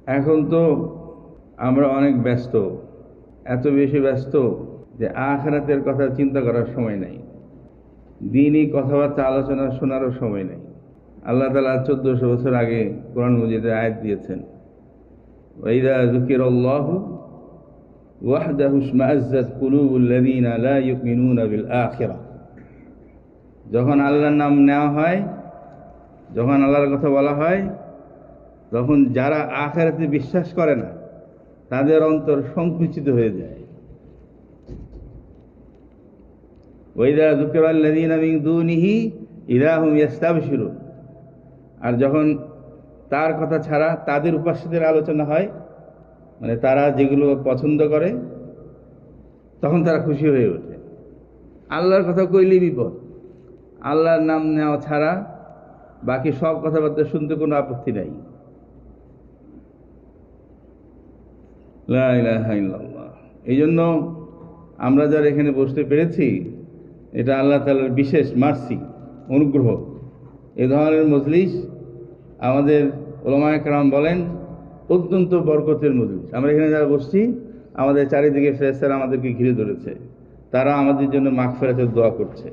এখন তো আমরা অনেক ব্যস্ত, এত বেশি ব্যস্ত যে আখিরাতের কথা চিন্তা করার সময় নাই, দিনই কথাবার্তা আলোচনা শোনারও সময় নেই। আল্লাহ তাআলা 1400 বছর আগে কোরআন মজিদে আয়াত দিয়েছেন, ওয়াইদা যুকিরাল্লাহু ওয়াহদাহু ইশমাআজ্জাত কুলুবুল লাযীনা লা ইউমিনুনা বিল আখিরাহ। যখন আল্লাহর নাম নেওয়া হয়, যখন আল্লাহর কথা বলা হয়, তখন যারা আখিরাতে বিশ্বাস করে না তাদের অন্তর সংকুচিত হয়ে যায়। ওয়াইদা যুকিরাল্লাযীনা মিন দুনিহি ইযা হুম ইস্তাবশিরুন। আর যখন তার কথা ছাড়া তাদের উপাস্যদের আলোচনা হয়, মানে তারা যেগুলো পছন্দ করে, তখন তারা খুশি হয়ে ওঠে। আল্লাহর কথা কইলেই বিপদ। আল্লাহর নাম নেওয়া ছাড়া বাকি সব কথাবার্তা শুনতে কোনো আপত্তি নাই। লা ইলাহা ইল্লাল্লাহ। এই জন্য আমরা যারা এখানে বসতে পেরেছি, এটা আল্লাহ তাআলার বিশেষ মার্সি, অনুগ্রহ। এ ধরনের মজলিস আমাদের উলামায়ে কেরাম বলেন অত্যন্ত বরকতের মজলিস। আমরা এখানে যারা বসছি, আমাদের চারিদিকে ফেরেশতারা আমাদেরকে ঘিরে ধরেছে, তারা আমাদের জন্য মাগফিরাতের দোয়া করছে।